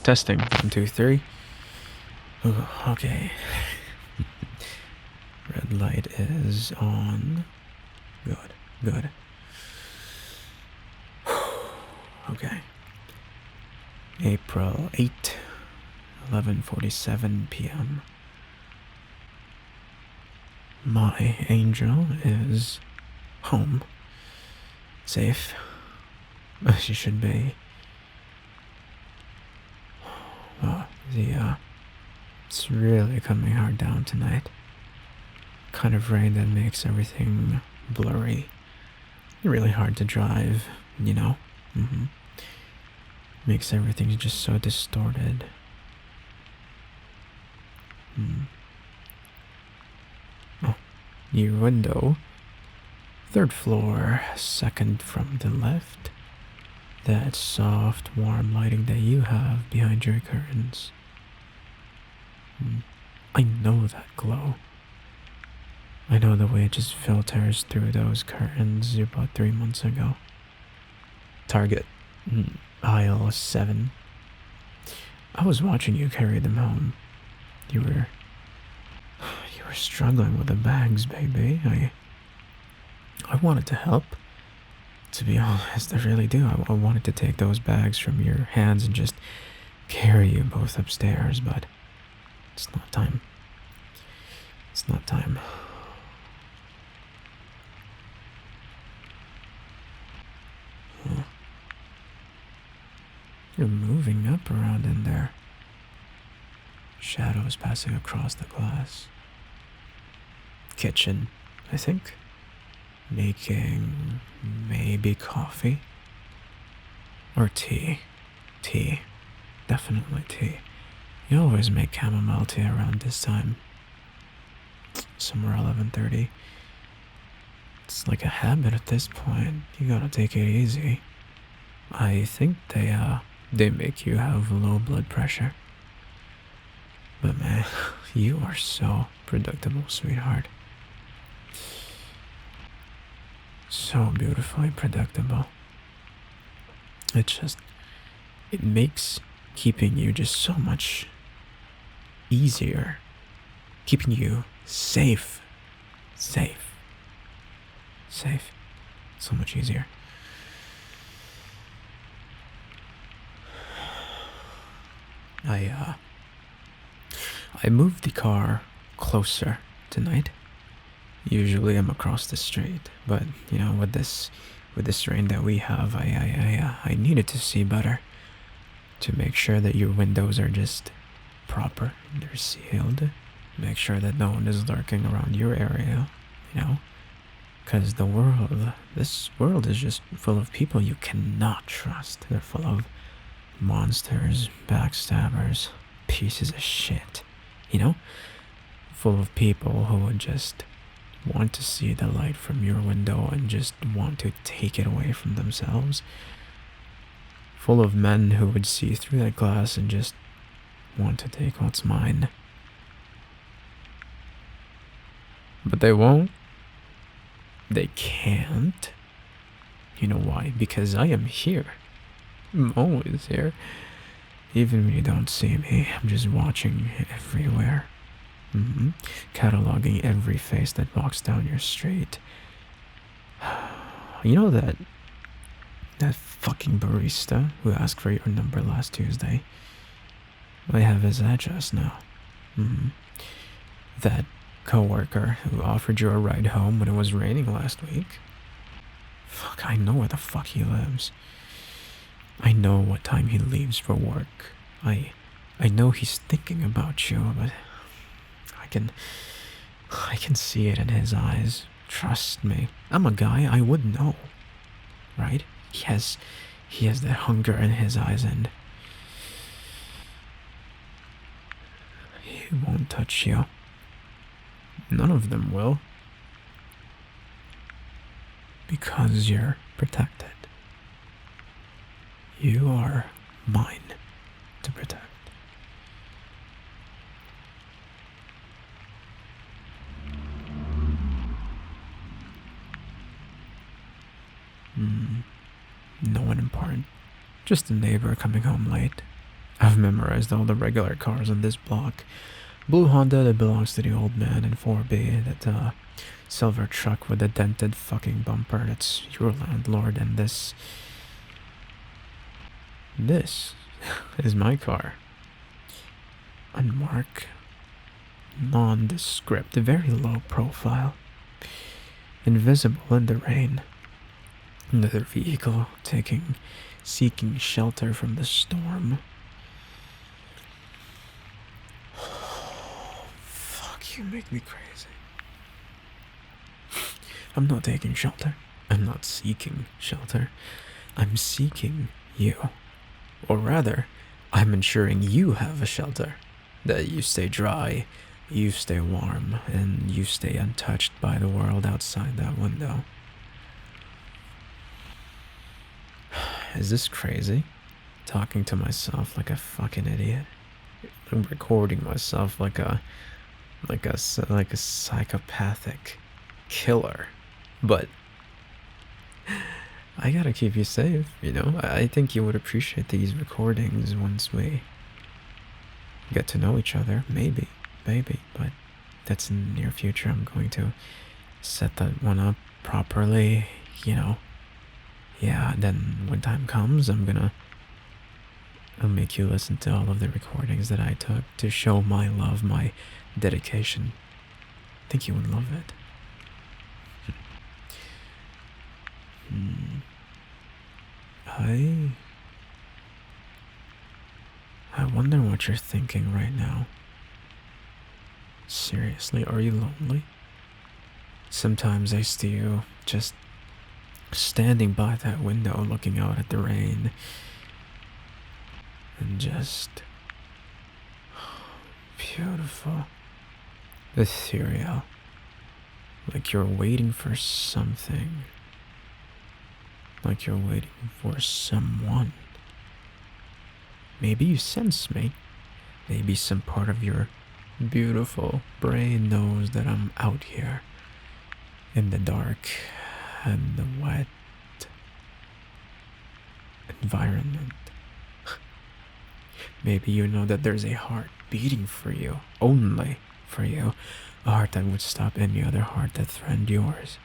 Testing. 1, 2, 3. Ooh, okay. Red light is on. Good. Okay. April 8, 11:47 p.m. My angel is home. Safe. As she should be. It's really coming hard down tonight. Kind of rain that makes everything blurry. Really hard to drive, you know? Makes everything just so distorted. Oh, your window. 3rd floor, 2nd from the left. That soft, warm lighting that you have behind your curtains. I know that glow. I know the way it just filters through those curtains you bought 3 months ago. Target. Aisle 7. I was watching you carry them home. You were struggling with the bags, baby. I wanted to help. To be honest, I really do. I wanted to take those bags from your hands and just carry you both upstairs, but it's not time. It's not time. You're moving up around in there. Shadows passing across the glass. Kitchen, I think. Making maybe coffee. Or tea. Tea. Definitely tea. You always make chamomile tea around this time. Somewhere 11:30. It's like a habit at this point. You gotta take it easy. I think they make you have low blood pressure. But man, you are so predictable, sweetheart. So beautifully predictable. It makes keeping you just so much easier. Keeping you safe. So much easier. I moved the car closer tonight. Usually I'm across the street, but you know, with this rain that we have, I needed to see better, to make sure that your windows are just proper, they're sealed, make sure that no one is lurking around your area, you know, because this world is just full of people you cannot trust. They're full of monsters, backstabbers, pieces of shit, you know, full of people who would just want to see the light from your window and just want to take it away from themselves. Full of men who would see through that glass and just want to take what's mine. But they won't. They can't. You know why? Because I am here. I'm always here. Even when you don't see me, I'm just watching everywhere. Cataloging every face that walks down your street. You know that fucking barista who asked for your number last Tuesday? I have his address now. That coworker who offered you a ride home when it was raining last week? Fuck, I know where the fuck he lives. I know what time he leaves for work. I know he's thinking about you, but I can see it in his eyes. Trust me. I'm a guy, I would know. Right? He has that hunger in his eyes, and he won't touch you. None of them will. Because you're protected. You are mine to protect. No one important. Just a neighbor coming home late. I've memorized all the regular cars on this block. Blue Honda that belongs to the old man, and 4B, that silver truck with a dented fucking bumper, that's your landlord, and this is my car. Unmarked, nondescript, very low profile, invisible in the rain. Another vehicle seeking shelter from the storm. Fuck, you make me crazy. I'm not taking shelter. I'm not seeking shelter. I'm seeking you. Or rather, I'm ensuring you have a shelter. That you stay dry, you stay warm, and you stay untouched by the world outside that window. Is this crazy? Talking to myself like a fucking idiot. I'm recording myself like a psychopathic killer. But I gotta keep you safe, you know? I think you would appreciate these recordings once we get to know each other. Maybe, but that's in the near future. I'm going to set that one up properly, you know? Yeah, then when time comes, I'll make you listen to all of the recordings that I took to show my love, my dedication. I think you would love it. I wonder what you're thinking right now. Seriously, are you lonely? Sometimes I see you just standing by that window looking out at the rain and just beautiful, ethereal, like you're waiting for something, like you're waiting for someone. Maybe you sense me. Maybe some part of your beautiful brain knows that I'm out here in the dark and the wet environment. Maybe you know that there's a heart beating for you, only for you, a heart that would stop any other heart that threatened yours.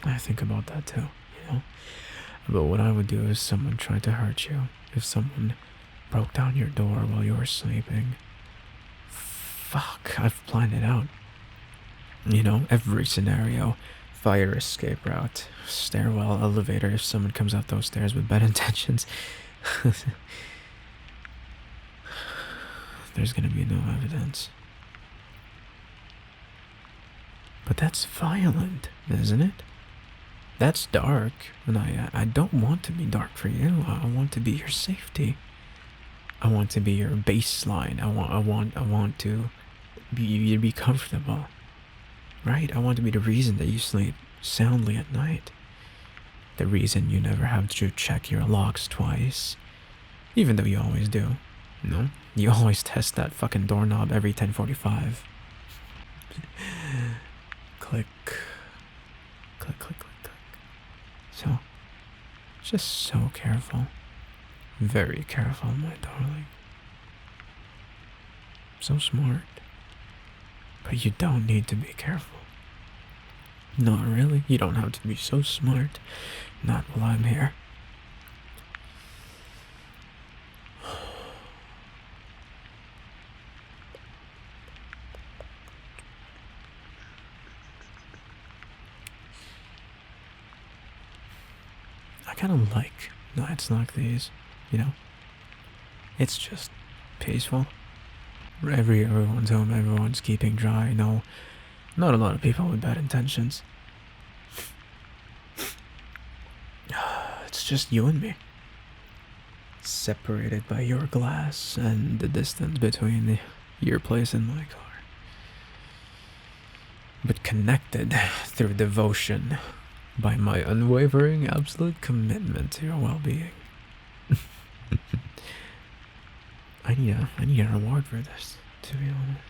I think about that too, you know? But what I would do if someone tried to hurt you, if someone broke down your door while you were sleeping. Fuck, I've planned it out. You know, every scenario. Fire escape route, stairwell, elevator, if someone comes up those stairs with bad intentions. There's gonna be no evidence. But that's violent, isn't it? That's dark, and I don't want to be dark for you. I want to be your safety. I want to be your baseline. I want to be comfortable. Right? I want to be the reason that you sleep soundly at night. The reason you never have to check your locks twice. Even though you always do. No? You always test that fucking doorknob every 10:45. Click. Click, click, click, click. So, just so careful. Very careful, my darling. So smart. But you don't need to be careful. Not really. You don't have to be so smart. Not while I'm here. I kind of like nights like these, you know? It's just peaceful. Everyone's home, everyone's keeping dry. No, not a lot of people with bad intentions. It's just you and me. Separated by your glass and the distance between your place and my car. But connected through devotion by my unwavering, absolute commitment to your well-being. I need a reward for this, to be honest.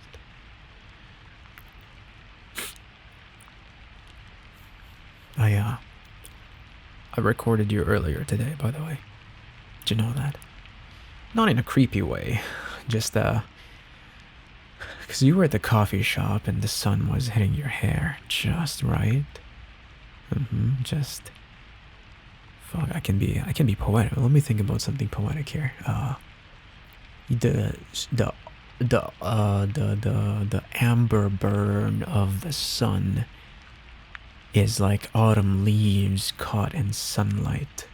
I recorded you earlier today, by the way. Did you know that? Not in a creepy way, just, because you were at the coffee shop and the sun was hitting your hair just right. Just... Fuck, I can be poetic. Let me think about something poetic here. The amber burn of the sun is like autumn leaves caught in sunlight.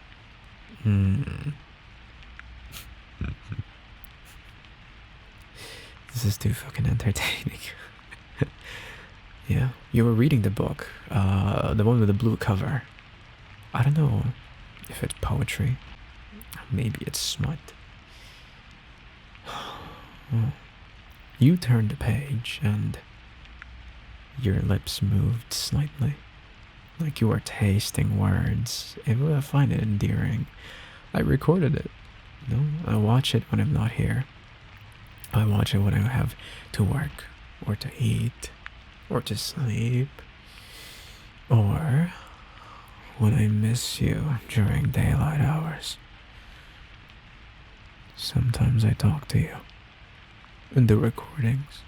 This is too fucking entertaining. Yeah, you were reading the book, the one with the blue cover. I don't know if it's poetry. Maybe it's smut. You turned the page and your lips moved slightly, like you were tasting words. I find it endearing. I recorded it. No, I watch it when I'm not here. I watch it when I have to work, or to eat, or to sleep, or when I miss you during daylight hours. Sometimes I talk to you in the recordings.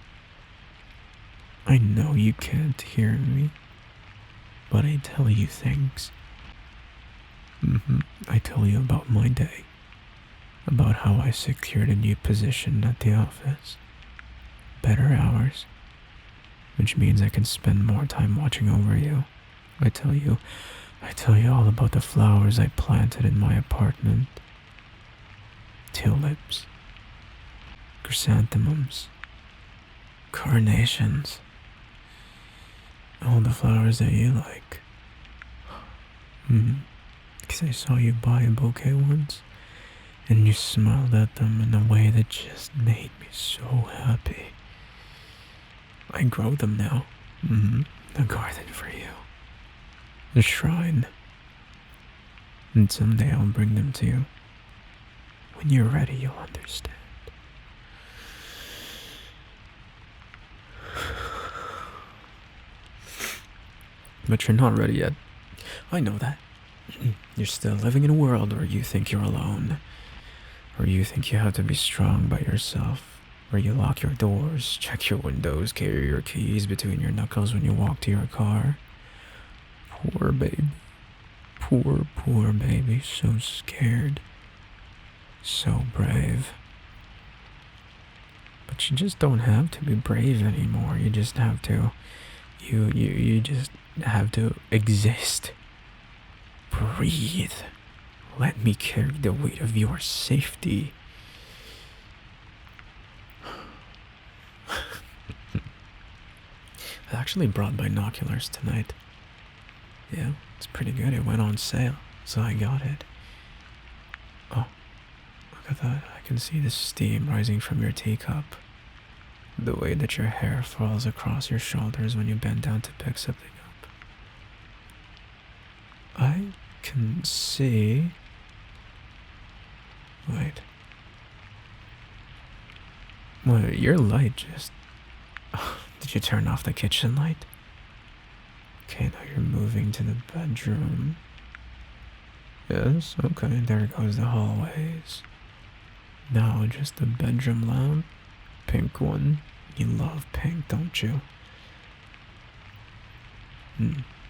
I know you can't hear me, but I tell you things. I tell you about my day, about how I secured a new position at the office, better hours, which means I can spend more time watching over you. I tell you all about the flowers I planted in my apartment. Tulips, chrysanthemums, carnations, all the flowers that you like. Because I saw you buy a bouquet once, and you smiled at them in a way that just made me so happy. I grow them now. A garden for you. A shrine. And someday I'll bring them to you. When you're ready, you'll understand. But you're not ready yet. I know that. You're still living in a world where you think you're alone. Or you think you have to be strong by yourself. Where you lock your doors, check your windows, carry your keys between your knuckles when you walk to your car. Poor baby. Poor baby. So scared. So brave. But you just don't have to be brave anymore. You just have to... You just have to exist. Breathe. Let me carry the weight of your safety. I actually brought binoculars tonight. Yeah, it's pretty good. It went on sale, so I got it. Oh, look at that. I can see the steam rising from your teacup. The way that your hair falls across your shoulders when you bend down to pick something up. I can see... Wait. Well, your light just... Did you turn off the kitchen light? Okay, now you're moving to the bedroom. Yes, okay, there goes the hallways. Now just the bedroom lamp. Pink one. You love pink, don't you?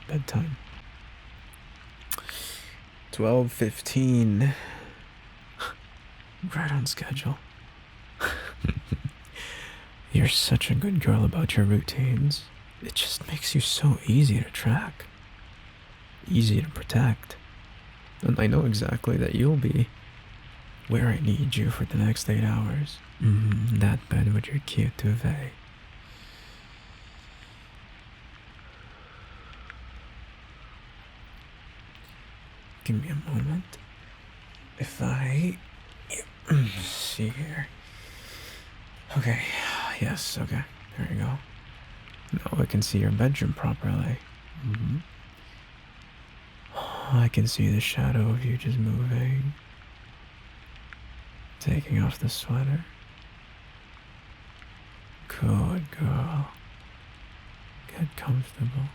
Bedtime. 12:15. Right on schedule. You're such a good girl about your routines. It just makes you so easy to track. Easy to protect. And I know exactly that you'll be where I need you for the next 8 hours. That bed with your cute duvet. Give me a moment. If I... see here. Okay, yes, okay. There you go. Now I can see your bedroom properly. I can see the shadow of you just moving. Taking off the sweater. Good girl. Get comfortable.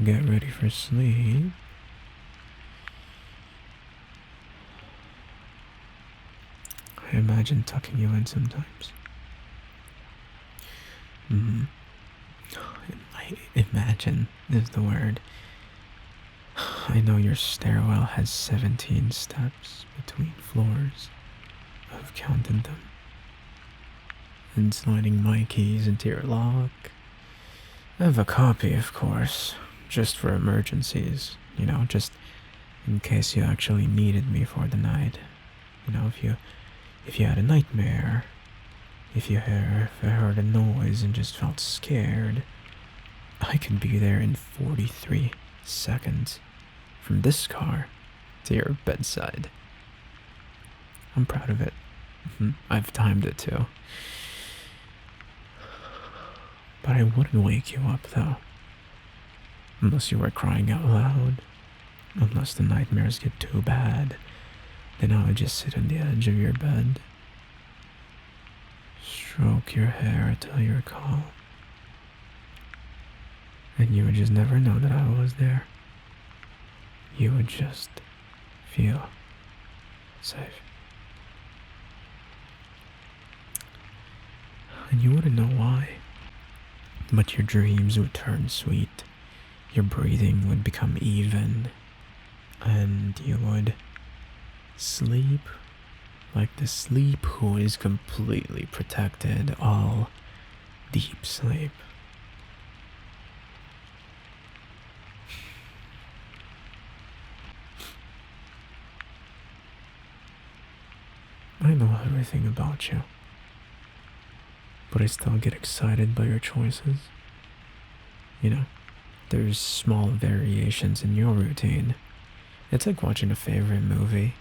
get ready for sleep. I imagine tucking you in sometimes. Mm-hmm. Imagine is the word. I know your stairwell has 17 steps between floors. I've counted them. And sliding my keys into your lock. I have a copy, of course, just for emergencies, just in case you actually needed me for the night. If you had a nightmare, if you heard a noise and just felt scared, I could be there in 43 seconds from this car to your bedside. I'm proud of it. I've timed it too. But I wouldn't wake you up though. Unless you were crying out loud. Unless the nightmares get too bad. Then I would just sit on the edge of your bed. Stroke your hair till you're calm. And you would just never know that I was there. You would just feel safe. And you wouldn't know why. But your dreams would turn sweet. Your breathing would become even. And you would sleep like the sleep who is completely protected, all deep sleep. I know everything about you, but I still get excited by your choices. There's small variations in your routine. It's like watching a favorite movie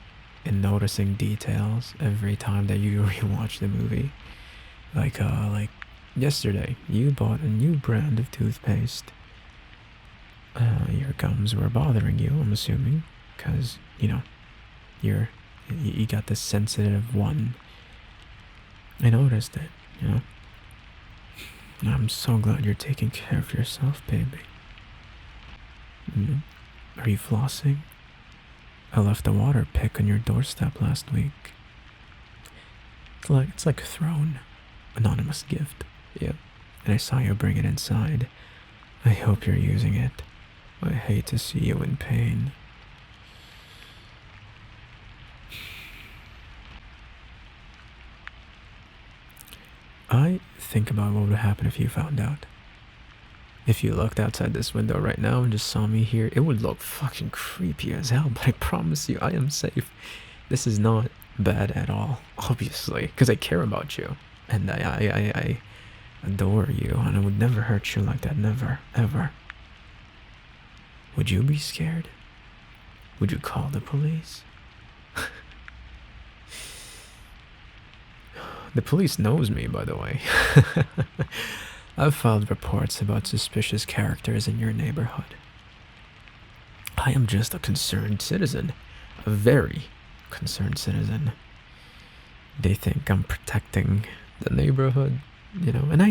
and noticing details every time that you rewatch the movie. Like yesterday, you bought a new brand of toothpaste. Your gums were bothering you, I'm assuming, because, you got this sensitive one. I noticed it, I'm so glad you're taking care of yourself, baby. Are you flossing? I left a water pick on your doorstep last week. It's like a throne. Anonymous gift. Yeah. And I saw you bring it inside. I hope you're using it. I hate to see you in pain. I think about what would happen if you found out. If you looked outside this window right now and just saw me here, it would look fucking creepy as hell, but I promise you, I am safe. This is not bad at all, obviously, because I care about you, and I adore you, and I would never hurt you like that, never, ever. Would you be scared? Would you call the police? The police knows me, by the way. I've filed reports about suspicious characters in your neighborhood. I am just a concerned citizen. A very concerned citizen. They think I'm protecting the neighborhood, and I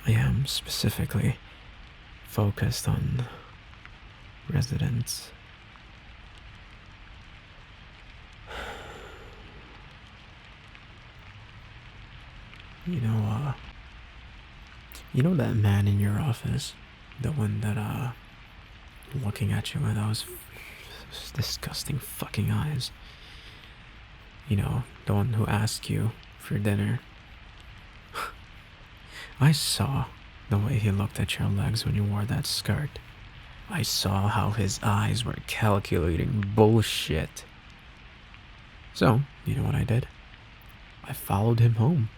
am specifically focused on residents. You know that man in your office? The one that, looking at you with those disgusting fucking eyes. The one who asked you for dinner. I saw the way he looked at your legs when you wore that skirt. I saw how his eyes were calculating bullshit. So, you know what I did? I followed him home.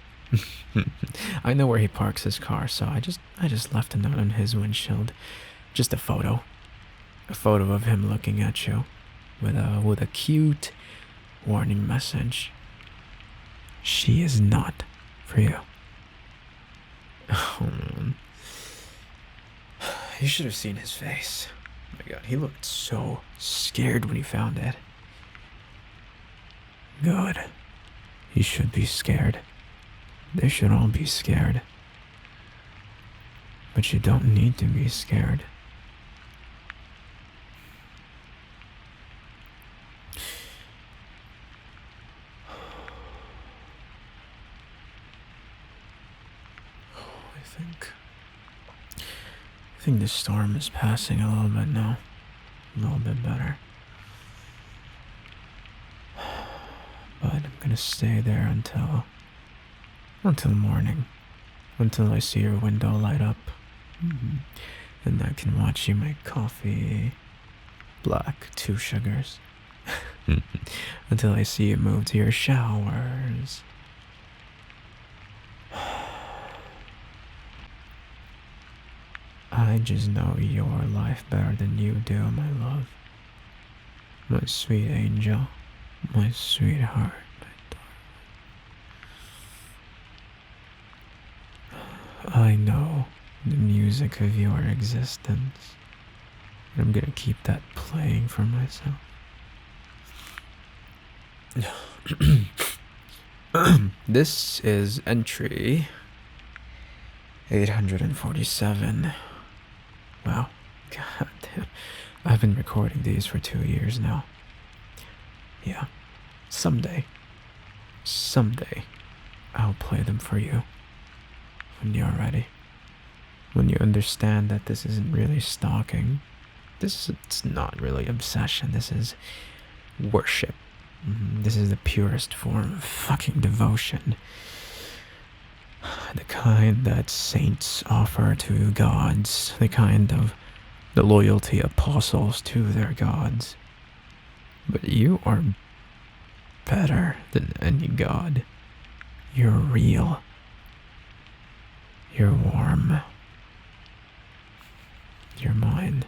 I know where he parks his car, so I just left a note on his windshield. Just a photo of him looking at you with a cute warning message. She is not for you. Oh man. You should have seen his face. Oh my god, he looked so scared when he found it. Good. He should be scared. They should all be scared. But you don't need to be scared. I think the storm is passing a little bit now. A little bit better. But I'm gonna stay there until morning. Until I see your window light up. And I can watch you make coffee. Black, 2 sugars. Until I see you move to your showers. I just know your life better than you do, my love. My sweet angel. My sweetheart. I know the music of your existence. I'm gonna keep that playing for myself. This is entry 847. Wow. God damn. I've been recording these for 2 years now. Yeah. Someday, I'll play them for you. When you're ready. When you understand that this isn't really stalking. It's not really obsession. This is worship. This is the purest form of fucking devotion. The kind that saints offer to gods. The kind of the loyalty apostles to their gods. But you are better than any god. You're real. You're warm. You're mine.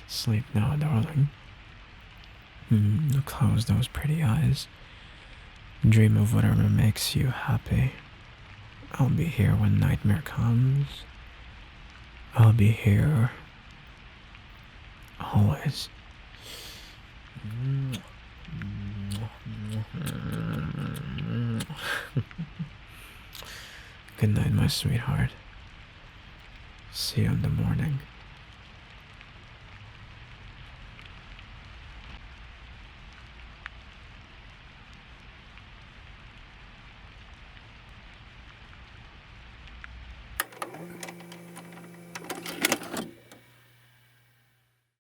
Sleep now, darling. Close those pretty eyes. Dream of whatever makes you happy. I'll be here when nightmare comes. I'll be here. Always. Good night, my sweetheart. See you in the morning.